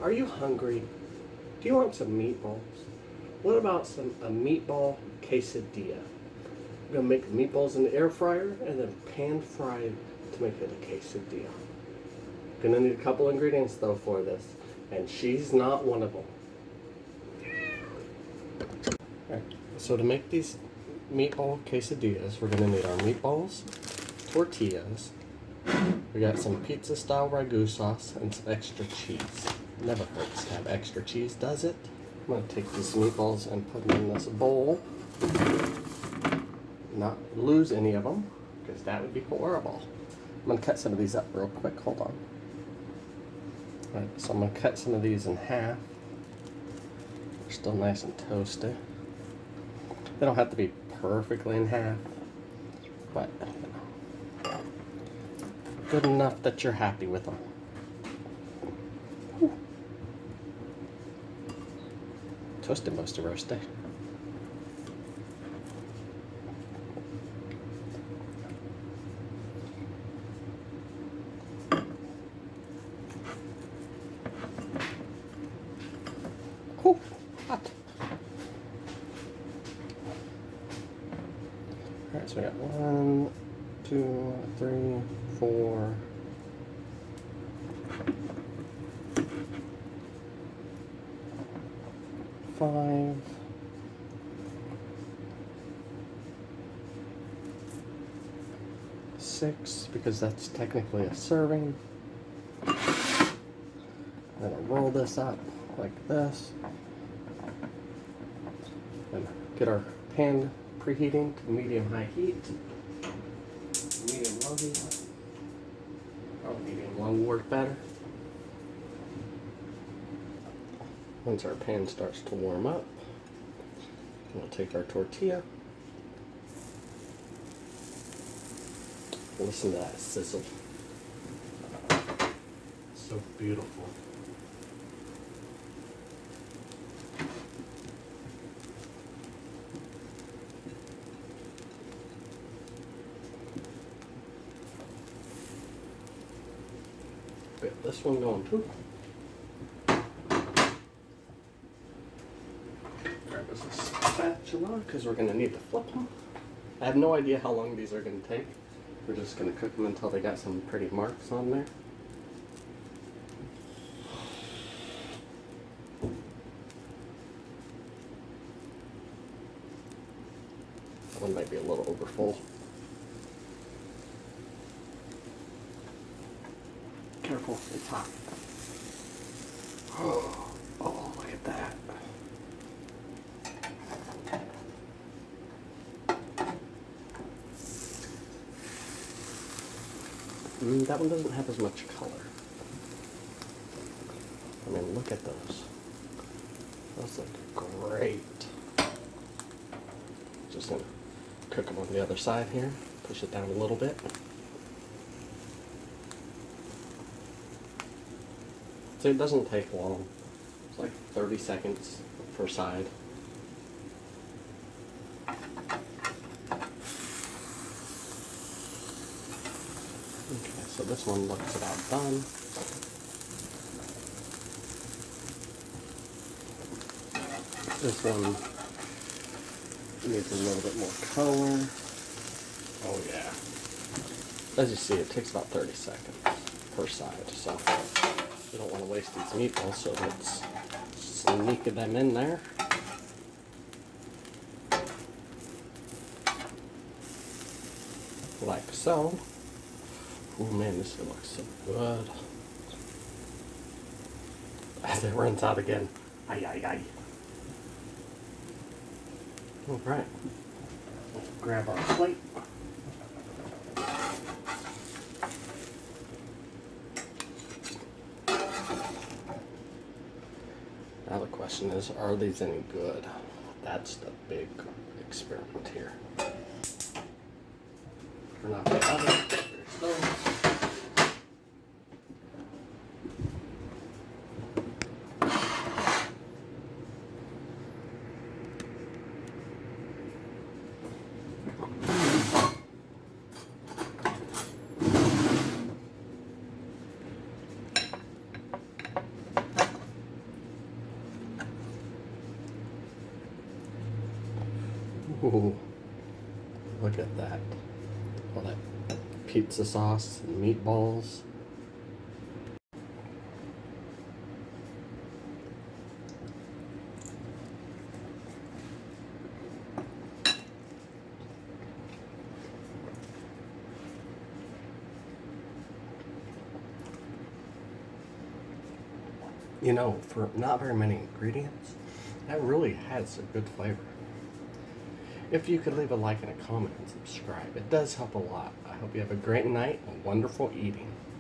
Are you hungry? Do you want some meatballs? What about a meatball quesadilla? I'm gonna make meatballs in the air fryer and then pan fry to make it a quesadilla. Gonna need a couple ingredients though for this, and she's not one of them. Alright, so to make these meatball quesadillas, we're gonna need our meatballs, tortillas, we got some pizza style ragu sauce, and some extra cheese. Never hurts to have extra cheese, does it? I'm gonna take these meatballs and put them in this bowl. Not lose any of them, because that would be horrible. I'm gonna cut some of these up real quick, hold on. Alright, so I'm gonna cut some of these in half. They're still nice and toasty. They don't have to be perfectly in half, but good enough that you're happy with them. Whew. Toasty mostly roasty. Whew, hot. Alright, so we got 1, 2, 3, 4, 5, 6, because that's technically a serving. I'm gonna roll this up like this and get our pan preheating to medium-high heat. Medium-low heat. Oh, medium-low will work better. Once our pan starts to warm up, we'll take our tortilla. Listen to that sizzle. So beautiful. Get this one going too. Grab us a spatula because we're going to need to flip them. I have no idea how long these are going to take. We're just going to cook them until they got some pretty marks on there. That one might be a little over full. Careful, it's hot. Oh, look at that. That one doesn't have as much color. I mean, look at those. Those look great. Just gonna cook them on the other side here. Push it down a little bit. So it doesn't take long. It's like 30 seconds per side. Okay, so this one looks about done. This one needs a little bit more color. Oh yeah. As you see, it takes about 30 seconds per side, so we don't want to waste these meatballs, so let's sneak them in there. Like so. Oh man, this looks so good. As it runs out again. Ay, ay, ay. Alright. Grab our plate. Now the question is, are these any good? That's the big experiment here. Turn off the oven. There's those. Ooh, look at that. All that pizza sauce and meatballs. You know, for not very many ingredients, that really has a good flavor. If you could leave a like and a comment and subscribe, it does help a lot. I hope you have a great night and wonderful eating.